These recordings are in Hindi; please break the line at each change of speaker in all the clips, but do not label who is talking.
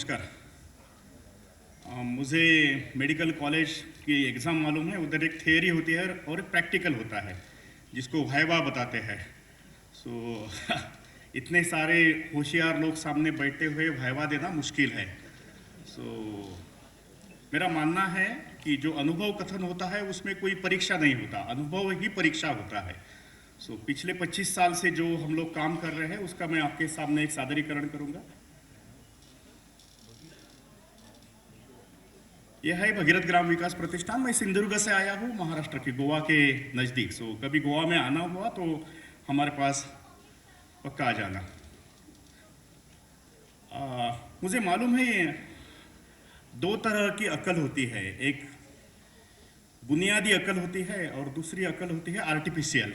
नमस्कार। मुझे मेडिकल कॉलेज की एग्ज़ाम मालूम है। उधर एक थियरी होती है और एक प्रैक्टिकल होता है जिसको वाइवा बताते हैं। सो इतने सारे होशियार लोग सामने बैठते हुए वाइवा देना मुश्किल है। सो मेरा मानना है कि जो अनुभव कथन होता है उसमें कोई परीक्षा नहीं होता, अनुभव ही परीक्षा होता है। सो पिछले 25 साल से जो हम लोग काम कर रहे हैं उसका मैं आपके सामने एक सादरीकरण करूँगा। यह है भगीरथ ग्राम विकास प्रतिष्ठान। मैं सिंधुदुर्ग से आया हूँ, महाराष्ट्र के गोवा के नज़दीक। सो कभी गोवा में आना हुआ तो हमारे पास पक्का आ जाना। मुझे मालूम है दो तरह की अकल होती है, एक बुनियादी अकल होती है और दूसरी अकल होती है आर्टिफिशियल।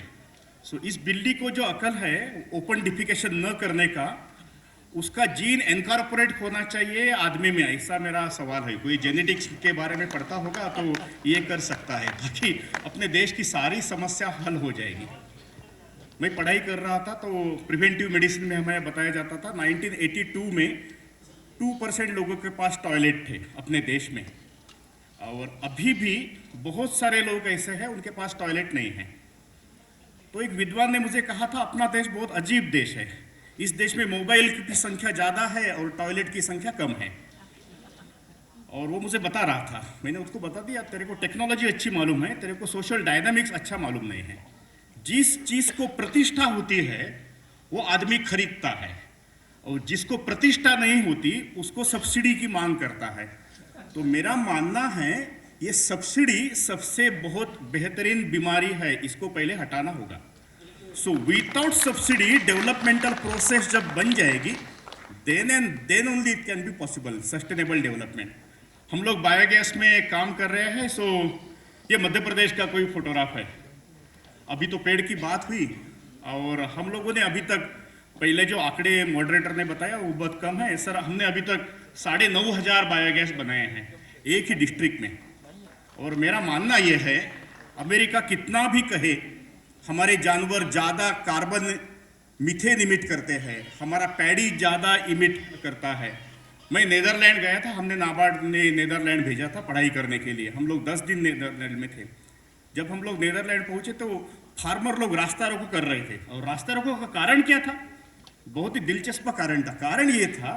सो इस बिल्ली को जो अकल है ओपन डिफिकेशन न करने का, उसका जीन इनकॉर्पोरेट होना चाहिए आदमी में, ऐसा मेरा सवाल है। कोई जेनेटिक्स के बारे में पढ़ता होगा तो ये कर सकता है, बाकी अपने देश की सारी समस्या हल हो जाएगी। मैं पढ़ाई कर रहा था तो प्रिवेंटिव मेडिसिन में हमें बताया जाता था 1982 में 2% लोगों के पास टॉयलेट थे अपने देश में, और अभी भी बहुत सारे लोग ऐसे हैं उनके पास टॉयलेट नहीं है। तो एक विद्वान ने मुझे कहा था अपना देश बहुत अजीब देश है, इस देश में मोबाइल की संख्या ज़्यादा है और टॉयलेट की संख्या कम है। और वो मुझे बता रहा था, मैंने उसको बता दिया तेरे को टेक्नोलॉजी अच्छी मालूम है, तेरे को सोशल डायनामिक्स अच्छा मालूम नहीं है। जिस चीज़ को प्रतिष्ठा होती है वो आदमी खरीदता है, और जिसको प्रतिष्ठा नहीं होती उसको सब्सिडी की मांग करता है। तो मेरा मानना है ये सब्सिडी सबसे बहुत बेहतरीन बीमारी है, इसको पहले हटाना होगा। So without subsidy developmental process जब बन जाएगी then only it can be possible sustainable development. हम लोग बायोगैस में काम कर रहे हैं। सो ये मध्य प्रदेश का कोई फोटोग्राफ है। अभी तो पेड़ की बात हुई और हम लोगों ने अभी तक, पहले जो आंकड़े मॉडरेटर ने बताया वो बहुत कम है सर, हमने अभी तक 9,500 बायोगैस बनाए हैं एक ही डिस्ट्रिक्ट में। और मेरा मानना ये है अमेरिका कितना भी कहे हमारे जानवर ज़्यादा कार्बन मीथेन इमिट करते हैं, हमारा पैडी ज़्यादा इमिट करता है। मैं नीदरलैंड गया था, हमने नाबार्ड ने नीदरलैंड भेजा था पढ़ाई करने के लिए। हम लोग 10 दिन नीदरलैंड में थे। जब हम लोग नीदरलैंड पहुंचे तो फार्मर लोग रास्ता रोको कर रहे थे, और रास्ता रोको का कारण क्या था? बहुत ही दिलचस्प कारण था। कारण ये था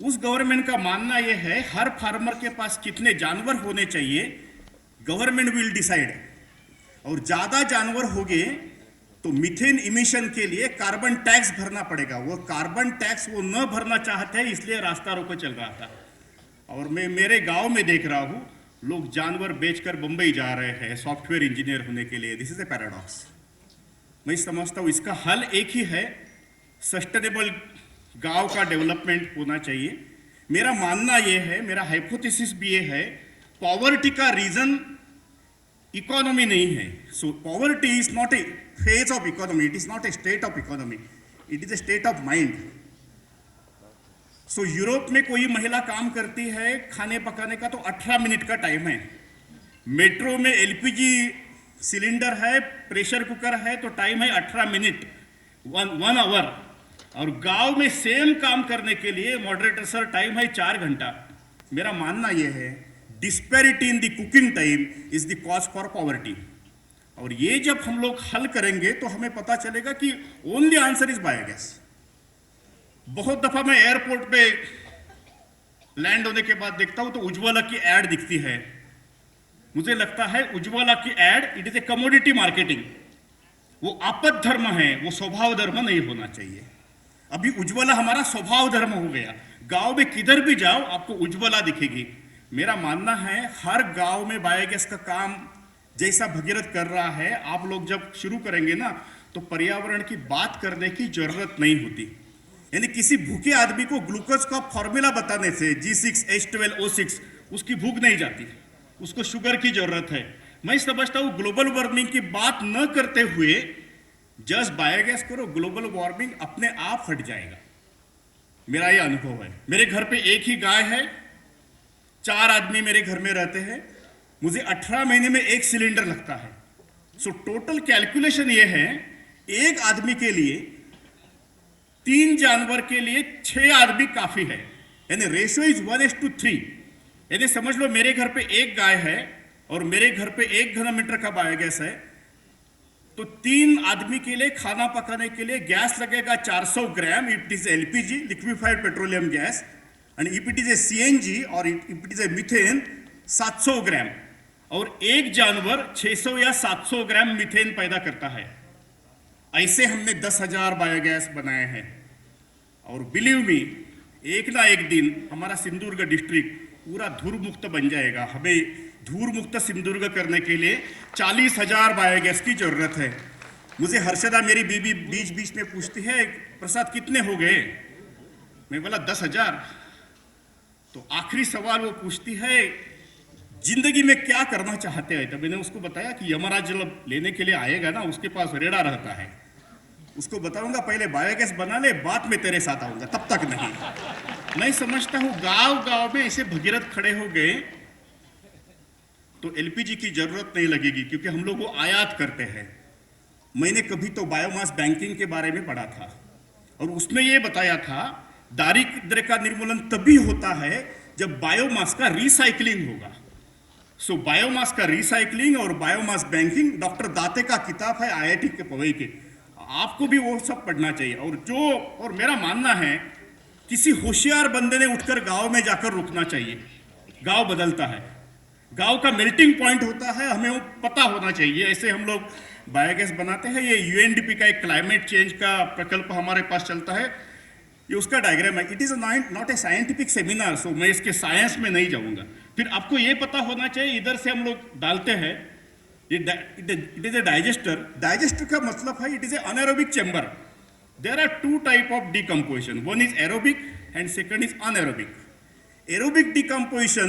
उस गवर्नमेंट का मानना यह है हर फार्मर के पास कितने जानवर होने चाहिए गवर्नमेंट विल डिसाइड, और ज़्यादा जानवर हो गए तो मीथेन इमिशन के लिए कार्बन टैक्स भरना पड़ेगा। वो कार्बन टैक्स वो न भरना चाहते हैं, इसलिए रास्ता रोको चल रहा था। और मैं मेरे गांव में देख रहा हूँ लोग जानवर बेचकर बंबई जा रहे हैं सॉफ्टवेयर इंजीनियर होने के लिए। This is a paradox. मैं समझता हूँ इसका हल एक ही है, सस्टेनेबल गांव का डेवलपमेंट होना चाहिए। मेरा मानना ये है, मेरा हाइपोथेसिस भी ये है, पॉवर्टी का रीजन इकोनॉमी नहीं है। So poverty is not a phase of economy, it is not a state of economy, it is a state of mind. So Europe में कोई महिला काम करती है खाने पकाने का तो 18 मिनट का टाइम है। मेट्रो में एलपीजी सिलेंडर है, प्रेशर कुकर है तो टाइम है 18 मिनट, 1 आवर। और गांव में सेम काम करने के लिए मॉडरेटर सर टाइम है 4 घंटा। मेरा मानना यह है disparity in the cooking time is the cause for poverty. और ये जब हम लोग हल करेंगे तो हमें पता चलेगा कि ओनली आंसर इज बायोगैस। बहुत दफा मैं एयरपोर्ट पे लैंड होने के बाद देखता हूं तो उज्ज्वला की एड दिखती है। मुझे लगता है उज्ज्वला की एड it is a commodity marketing. वो आपद धर्म है, वो स्वभाव धर्म नहीं होना चाहिए। अभी उज्ज्वला हमारा स्वभाव धर्म हो गया। गांव में किधर भी जाओ आपको उज्ज्वला दिखेगी। मेरा मानना है हर गांव में बायोगैस का काम जैसा भगीरथ कर रहा है, आप लोग जब शुरू करेंगे ना तो पर्यावरण की बात करने की जरूरत नहीं होती। यानी किसी भूखे आदमी को ग्लूकोज का फॉर्मूला बताने से G6H12O6 उसकी भूख नहीं जाती, उसको शुगर की जरूरत है। मैं समझता हूँ ग्लोबल वार्मिंग की बात न करते हुए जस्ट बायोगैस करो, ग्लोबल वार्मिंग अपने आप हट जाएगा। मेरा ये अनुभव है। मेरे घर पे एक ही गाय है, 4 आदमी मेरे घर में रहते हैं, मुझे 18 महीने में 1 सिलेंडर लगता है। सो टोटल कैलकुलेशन ये है एक आदमी के लिए 3 जानवर के लिए 6 आदमी काफी है। यानी रेशियो इज 1:3। यानी समझ लो मेरे घर पे एक गाय है और मेरे घर पे 1 घन मीटर का बायोगैस है, तो 3 आदमी के लिए खाना पकाने के लिए गैस लगेगा 400 gram. It is LPG, liquefied petroleum gas, and if it is a CNG और if it is a methane 700 gram, और एक जानवर 600 या 700 ग्राम मीथेन पैदा करता है। ऐसे हमने 10,000 बायोगैस बनाए हैं। और बिलीव मी, एक ना एक दिन हमारा सिंधुदुर्ग डिस्ट्रिक्ट पूरा धूर मुक्त बन जाएगा। हमें धूर मुक्त सिंधुदुर्ग करने के लिए 40,000 बायोगैस की जरूरत है। मुझे हर्षदा मेरी बीबी बीच बीच में पूछती है, प्रसाद कितने हो गए? मैं बोला 10,000। तो आखिरी सवाल वो पूछती है, जिंदगी में क्या करना चाहते हैं? तो मैंने उसको बताया कि यमराज जब लेने के लिए आएगा ना, उसके पास रेड़ा रहता है, उसको बताऊंगा पहले बायोगैस बना ले, बाद में तेरे साथ आऊंगा, तब तक नहीं। मैं समझता हूं गांव गांव में ऐसे भगीरथ खड़े हो गए तो एलपीजी की जरूरत नहीं लगेगी, क्योंकि हम लोग वो आयात करते हैं। मैंने कभी तो बायोमास बैंकिंग के बारे में पढ़ा था और उसमें ये बताया था दारिद्र्य का निर्मूलन तभी होता है जब बायोमास का रिसाइकलिंग होगा। सो बायोमास का रिसाइकलिंग और बायोमास बैंकिंग डॉक्टर दाते का किताब है, आईआईटी के पवई के, आपको भी वो सब पढ़ना चाहिए। और मेरा मानना है किसी होशियार बंदे ने उठकर गांव में जाकर रुकना चाहिए। गांव बदलता है, गांव का मेल्टिंग पॉइंट होता है, हमें वो पता होना चाहिए। ऐसे हम लोग बायोगैस बनाते हैं। ये यूएनडीपी का एक क्लाइमेट चेंज का प्रकल्प हमारे पास चलता है, ये उसका डायग्राम है। It is not a scientific seminar, so मैं इसके साइंस में नहीं जाऊंगा। फिर आपको ये पता होना चाहिए, इधर से हम लोग डालते हैं, it is a digester. Digester का मतलब है it is a anaerobic chamber. There are 2 type of decomposition, one is aerobic and second is anaerobic. Aerobic decomposition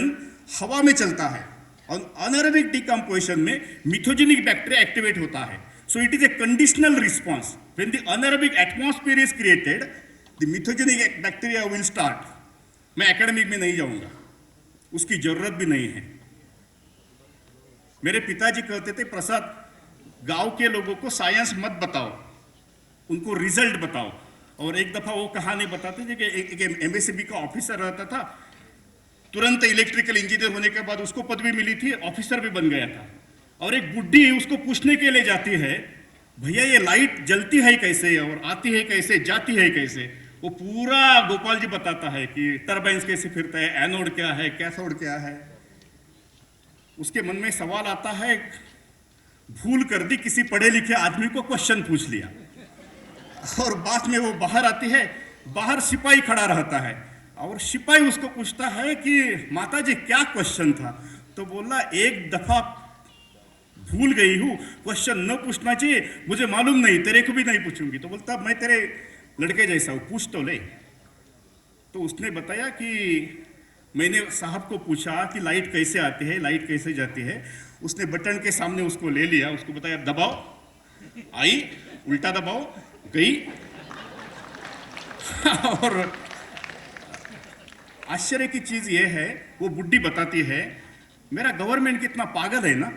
हवा में चलता है और अनएरोबिक डिकम्पोजिशन में मिथोजेनिक बैक्टीरिया एक्टिवेट होता है। So it is a conditional response. When the anaerobic atmosphere is created, the methanogenic bacteria will start. मैं एकेडमिक में नहीं जाऊंगा, उसकी जरूरत भी नहीं है। मेरे पिताजी कहते थे, प्रसाद गांव के लोगों को साइंस मत बताओ, उनको रिजल्ट बताओ। और एक दफा वो कहानी बताते थे कि एक एमएससीबी का ऑफिसर रहता था, तुरंत इलेक्ट्रिकल इंजीनियर होने के बाद उसको पदवी मिली थी, ऑफिसर भी बन गया था। और एक बुड्ढी उसको पूछने के लिए जाती है, भैया ये लाइट जलती है कैसे और आती है कैसे, जाती है कैसे? वो पूरा गोपाल जी बताता है कि टर्बाइंस कैसे फिरता है, एनोड क्या है, कैथोड क्या है। उसके मन में सवाल आता है, भूल कर दी किसी पढ़े लिखे आदमी को क्वेश्चन पूछ लिया। और बाद में वो बाहर आती है, बाहर सिपाही खड़ा रहता है और सिपाही उसको पूछता है कि माताजी क्या क्वेश्चन था? तो बोला, एक दफा भूल गई हूं, क्वेश्चन न पूछना चाहिए, मुझे मालूम नहीं, तेरे को भी नहीं पूछूंगी। तो बोलता, मैं तेरे लड़के जैसा हूं, पूछ तो ले। तो उसने बताया कि मैंने साहब को पूछा कि लाइट कैसे आती है, लाइट कैसे जाती है। उसने बटन के सामने उसको ले लिया, उसको बताया दबाओ, आई, उल्टा दबाओ, गई। और आश्चर्य की चीज ये है, वो बुड्ढी बताती है, मेरा गवर्नमेंट कितना पागल है ना,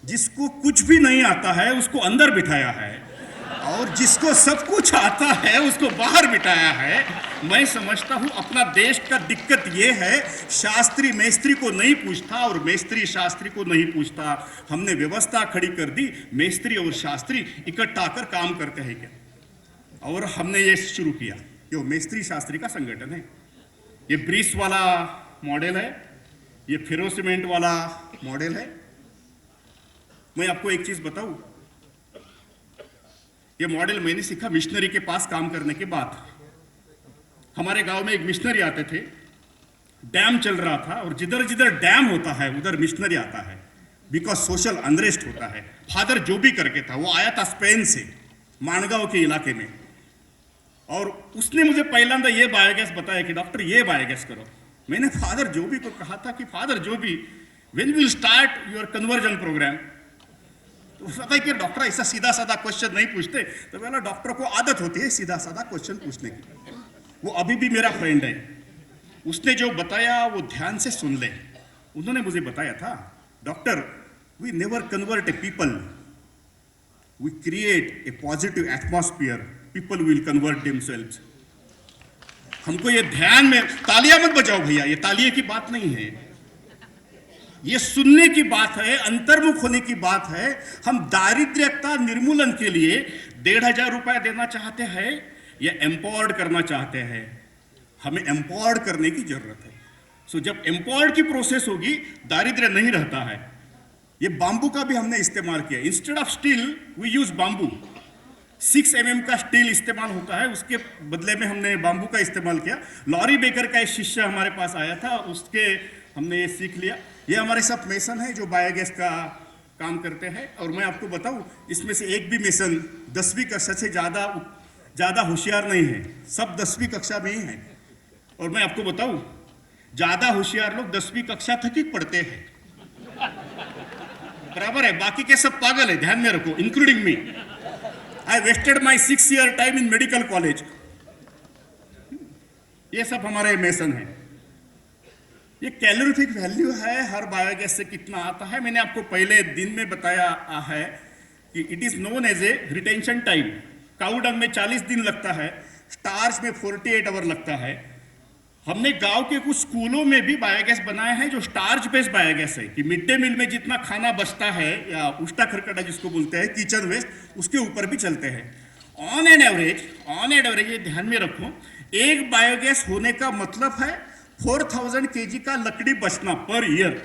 जिसको कुछ भी नहीं आता है उसको अंदर बिठाया है और जिसको सब कुछ आता है उसको बाहर बिठाया है। मैं समझता हूं अपना देश का दिक्कत ये है, शास्त्री मेस्त्री को नहीं पूछता और मेस्त्री शास्त्री को नहीं पूछता। हमने व्यवस्था खड़ी कर दी, मेस्त्री और शास्त्री इकट्ठा कर काम करते हैं क्या? और हमने ये शुरू किया, ये मेस्त्री शास्त्री का संगठन है। ये ब्रीस वाला मॉडल है, ये फेरो सीमेंट वाला मॉडल है। मैं आपको एक चीज बताऊं, ये मॉडल मैंने सीखा मिशनरी के पास काम करने के बाद। हमारे गांव में एक मिशनरी आते थे, डैम चल रहा था और जिधर जिधर डैम होता है उधर मिशनरी आता है, बिकॉज सोशल अनरेस्ट होता है। फादर जो भी करके था, वो आया था स्पेन से, मानगांव के इलाके में, और उसने मुझे पहला ये बायोगैस बताया कि डॉक्टर ये बायोगैस करो। मैंने फादर जो भी को कहा था कि फादर जो भी, when will start your conversion program? तो पता है कि डॉक्टर ऐसा सीधा साधा क्वेश्चन नहीं पूछते। तो बोला, डॉक्टर को आदत होती है सीधा साधा क्वेश्चन पूछने की। वो अभी भी मेरा फ्रेंड है, उसने जो बताया वो ध्यान से सुन ले। उन्होंने मुझे बताया था, doctor we never convert a people, we create a positive atmosphere, people will convert themselves. हमको ये ध्यान में, तालियां मत बजाओ भैया, ये तालियों की बात नहीं है, ये सुनने की बात है, अंतर्मुख होने की बात है। हम दारिद्र्यता निर्मूलन के लिए 1,500 रुपया देना चाहते हैं या एम्पावर्ड करना चाहते हैं? हमें एम्पावर्ड करने की जरूरत है। सो जब एम्पावर्ड की प्रोसेस होगी, दारिद्र्य नहीं रहता है। ये बांबू का भी हमने इस्तेमाल किया, instead of steel we use bamboo. 6 mm का स्टील इस्तेमाल होता है, उसके बदले में हमने बांबू का इस्तेमाल किया। लॉरी बेकर का एक शिष्य हमारे पास आया था, उसके हमने ये सीख लिया। ये हमारे सब मेसन है जो बायोगैस का काम करते हैं। और मैं आपको बताऊं, इसमें से एक भी मेसन 10वीं कक्षा से ज़्यादा होशियार नहीं है, सब 10वीं कक्षा में ही है। और मैं आपको बताऊं, ज़्यादा होशियार लोग 10वीं कक्षा तक ही पढ़ते हैं, बराबर है, बाकी के सब पागल है, ध्यान में रखो, including me. I wasted my 6 year time in medical college. ये सब हमारे मेसन है। ये कैलोरीफिक वैल्यू है हर बायोगैस से कितना आता है, मैंने आपको पहले दिन में बताया है कि it is known as a retention time. Cow dung में 40 दिन लगता है, स्टार्च में 48 आवर लगता है। हमने गांव के कुछ स्कूलों में भी बायोगैस बनाए हैं जो स्टार्च बेस्ड बायोगैस है, कि मिड डे मील में जितना खाना बचता है या उष्टा खरकटा जिसको बोलते हैं, किचन वेस्ट, उसके ऊपर भी चलते हैं। ऑन एन एवरेज ये ध्यान में रखो, एक बायोगैस होने का मतलब है 4000 kg का लकड़ी बचना पर ईयर।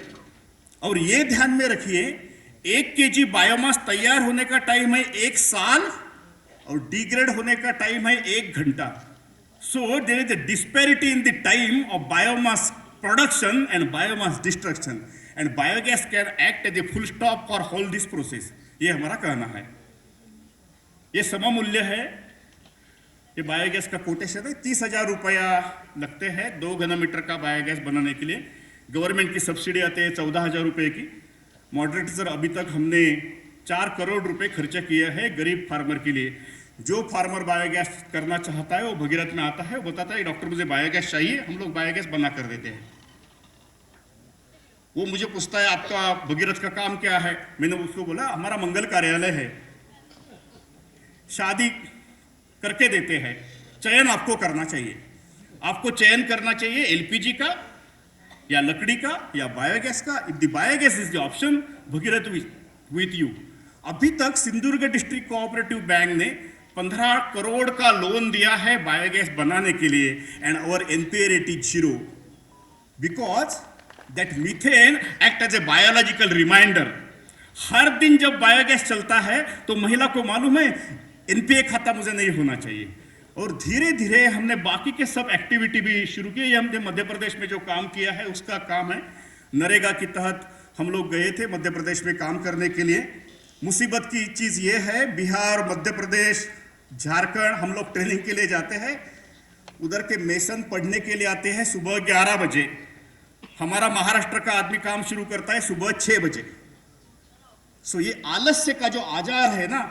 और ये ध्यान में रखिए, 1 kg बायोमास तैयार होने का टाइम है 1 साल और डिग्रेड होने का टाइम है 1 घंटा। So there is a disparity in the time of biomass production and biomass destruction, and biogas can act as a full stop for whole this process. ये हमारा कहना है। ये सममूल्य है। ये बायोगैस का कोटेशन है, 30,000 रुपया लगते हैं 2 घनमीटर का बायोगैस बनाने के लिए। गवर्नमेंट की सब्सिडी आती है 14,000 रुपये की। मॉडरेटर सर, अभी तक हमने 4 करोड़ रुपए खर्चा किया है गरीब फार्मर के लिए। जो फार्मर बायोगैस करना चाहता है वो भगीरथ में आता है, वो बताता है डॉक्टर मुझे बायोगैस चाहिए, हम लोग बायोगैस बना कर देते हैं। वो मुझे पूछता है आपका भगीरथ का काम क्या है, मैंने उसको बोला हमारा मंगल कार्यालय है, शादी करके देते हैं, चयन आपको करना चाहिए। आपको चयन करना चाहिए एलपीजी का या लकड़ी का या बायोगैस का। If the biogas is the option, Bhagirath with you. अभी तक सिंधुदुर्ग डिस्ट्रिक्ट कोऑपरेटिव बैंक ने 15 करोड़ का लोन दिया है बायोगैस बनाने के लिए, and our NPA rate is 0 because that methane act as a biological reminder. हर दिन जब बायोगैस चलता है तो महिला को मालूम है एनपीए खाता मुझे नहीं होना चाहिए। और धीरे धीरे हमने बाकी के सब एक्टिविटी भी शुरू की। ये हमने मध्य प्रदेश में जो काम किया है उसका काम है। नरेगा के तहत हम लोग गए थे मध्य प्रदेश में काम करने के लिए। मुसीबत की चीज़ ये है, बिहार, मध्य प्रदेश, झारखंड हम लोग ट्रेनिंग के लिए जाते हैं। उधर के मेसन पढ़ने के लिए आते हैं सुबह 11 बजे। हमारा महाराष्ट्र का आदमी काम शुरू करता है सुबह 6 बजे। सो ये आलस्य का जो आजार है ना,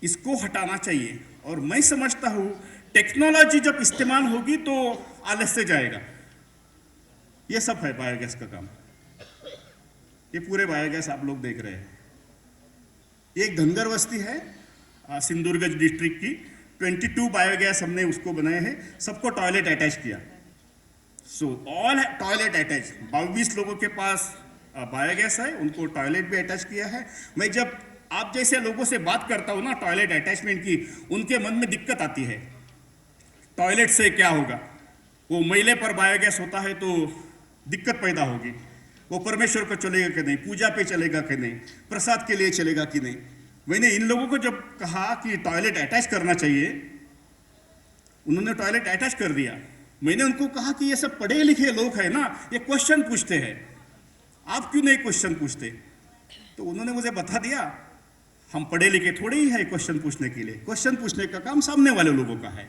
इसको हटाना चाहिए। और मैं समझता हूँ टेक्नोलॉजी जब इस्तेमाल होगी तो आलस्य जाएगा। ये सब है बायोगैस का काम। ये पूरे बायोगैस आप लोग देख रहे हैं। एक धनगर बस्ती है सिंधुदुर्ग डिस्ट्रिक्ट की, 22 बायोगैस हमने उसको बनाए हैं, सबको टॉयलेट अटैच किया। So all toilet attach. 22 लोगों के पास बायोगैस है, उनको टॉयलेट भी अटैच किया है। मैं जब आप जैसे लोगों से बात करता हूँ ना टॉयलेट अटैचमेंट की, उनके मन में दिक्कत आती है, टॉयलेट से क्या होगा, वो मैले पर बायोगैस होता है तो दिक्कत पैदा होगी, वो परमेश्वर को चलेगा कि नहीं, पूजा पे चलेगा कि नहीं, प्रसाद के लिए चलेगा कि नहीं। मैंने इन लोगों को जब कहा कि टॉयलेट अटैच करना चाहिए, उन्होंने टॉयलेट अटैच कर दिया। मैंने उनको कहा कि ये सब पढ़े लिखे लोग हैं ना, ये क्वेश्चन पूछते हैं, आप क्यों नहीं क्वेश्चन पूछते? तो उन्होंने मुझे बता दिया हम पढ़े लिखे थोड़े ही है क्वेश्चन पूछने के लिए, क्वेश्चन पूछने का काम सामने वाले लोगों का है,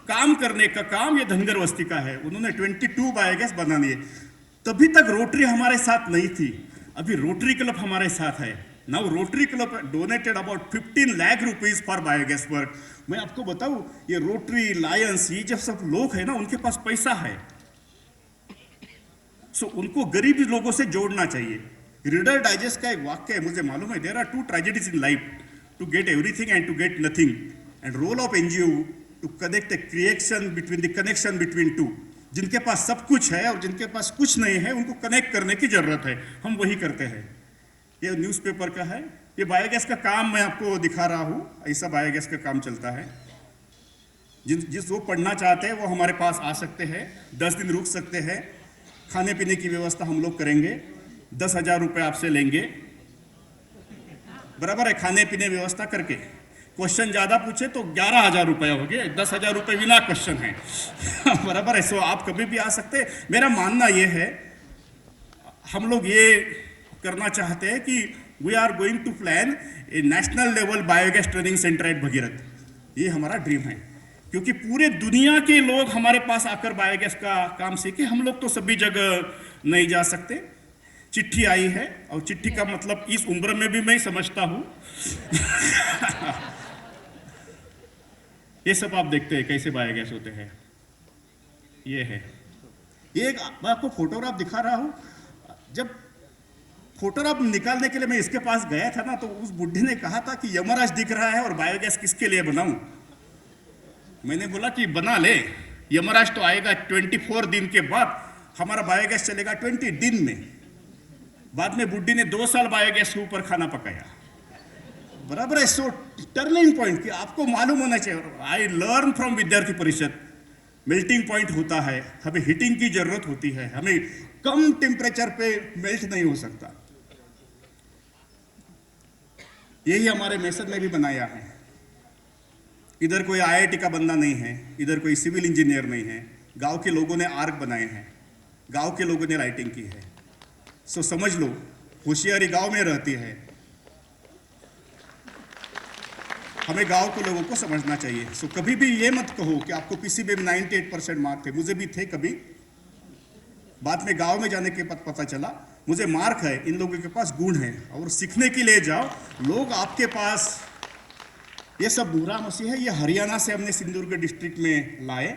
काम करने का काम ये धनगर बस्ती का है। उन्होंने 22 बायोगैस बना लिए। तभी तक रोटरी हमारे साथ नहीं थी, अभी रोटरी क्लब हमारे साथ है। Now rotary club donated about 15 lakh rupees for biogas work. मैं आपको बताऊं, ये रोटरी, लायंस, ये जब सब लोग हैं ना, उनके पास पैसा है, सो उनको गरीब लोगों से जोड़ना चाहिए। रीडर डाइजेस्ट का एक वाक्य है, मुझे मालूम है, there are 2 tragedies in life, to get everything and to get nothing, and role of NGO to connect the connection between two. जिनके पास सब कुछ है और जिनके पास कुछ नहीं है उनको कनेक्ट करने की जरूरत है, हम वही करते हैं। ये न्यूज़पेपर का है, ये बायोगैस का काम मैं आपको दिखा रहा हूँ, ऐसा बायोगैस का काम चलता है। जिस वो पढ़ना चाहते हैं वो हमारे पास आ सकते हैं, 10 दिन रुक सकते हैं, खाने पीने की व्यवस्था हम लोग करेंगे, 10,000 रुपये आपसे लेंगे, बराबर है, खाने पीने व्यवस्था करके। क्वेश्चन ज़्यादा पूछे तो 11,000 रुपये हो गए, 10,000 रुपये बिना क्वेश्चन है बराबर है। सो आप कभी भी आ सकते हैं। मेरा मानना ये है, हम लोग ये करना चाहते हैं कि we are going to plan a national level biogas training centre at Bhagirath. ये हमारा ड्रीम है, क्योंकि पूरे दुनिया के लोग हमारे पास आकर बायोगैस का काम सीखे। हम लोग तो सभी जगह नहीं जा सकते। चिट्ठी आई है, और चिट्ठी का मतलब इस उम्र में भी मैं समझता हूँ ये सब आप देखते हैं कैसे बायोगैस होते हैं। ये है, ये एक मैं आपको फोटोग्राफ दिखा रहा हूँ। जब फोटोग्राफ निकालने के लिए मैं इसके पास गया था ना, तो उस बुढ़े ने कहा था कि यमराज दिख रहा है और बायोगैस किसके लिए बनाऊं। मैंने बोला कि बना ले, यमराज तो आएगा 24 दिन के बाद, हमारा बायोगैस चलेगा 20 दिन में। बाद में बुढ़ी ने 2 साल बायोगैस के ऊपर खाना पकाया, बराबर है। सो टर्निंग पॉइंट कि आपको मालूम होना चाहिए। आई लर्न फ्रॉम विद्यार्थी परिषद, मेल्टिंग पॉइंट होता है, हमें हीटिंग की जरूरत होती है, हमें कम टेम्परेचर पे मेल्ट नहीं हो सकता। यही हमारे मेथड में भी बनाया है। इधर कोई IIT का बंदा नहीं है, इधर कोई सिविल इंजीनियर नहीं है, गांव के लोगों ने आर्क बनाए हैं, गांव के लोगों ने लाइटिंग की है। सो समझ लो, होशियारी गांव में रहती है। हमें गांव के लोगों को समझना चाहिए। सो कभी भी ये मत कहो कि आपको पीसीबी में 98% मार्क थे, मुझे भी थे कभी। बाद में गांव में जाने के बाद पता चला मुझे मार्क है, इन लोगों के पास गुण है, और सीखने के लिए जाओ। लोग आपके पास, ये सब बुरा मसीह है। ये हरियाणा से हमने सिंधुदुर्ग डिस्ट्रिक्ट में लाए,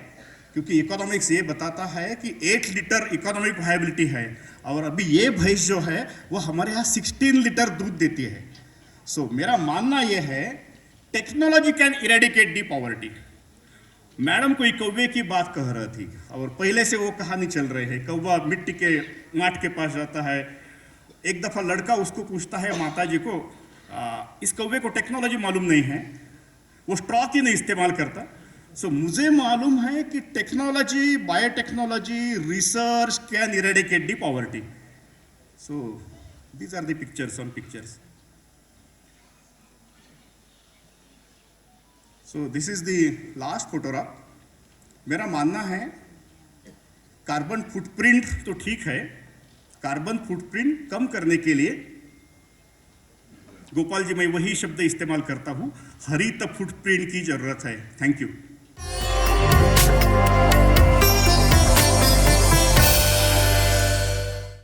क्योंकि इकोनॉमिक्स ये बताता है कि 8 लीटर इकोनॉमिक वायबिलिटी है, और अभी ये भैंस जो है वो हमारे यहाँ 16 लीटर दूध देती है। सो मेरा मानना ये है, technology can eradicate the poverty. Madam कोई कौवे की बात कह रही थी, और पहले से वो कहानी चल रही है। कौवा मिट्टी के माट के पास जाता है, एक दफ़ा लड़का उसको पूछता है माता जी को, इस कौवे को टेक्नोलॉजी मालूम नहीं है, वो स्ट्रॉ की नहीं इस्तेमाल करता। सो मुझे मालूम है कि technology, biotechnology, research can eradicate the poverty. So these are the pictures on pictures. So this is the last photograph. मेरा मानना है कार्बन फुटप्रिंट तो ठीक है, कार्बन फुटप्रिंट कम करने के लिए गोपाल जी मैं वही शब्द इस्तेमाल करता हूं, हरित फुटप्रिंट की जरूरत है। Thank you.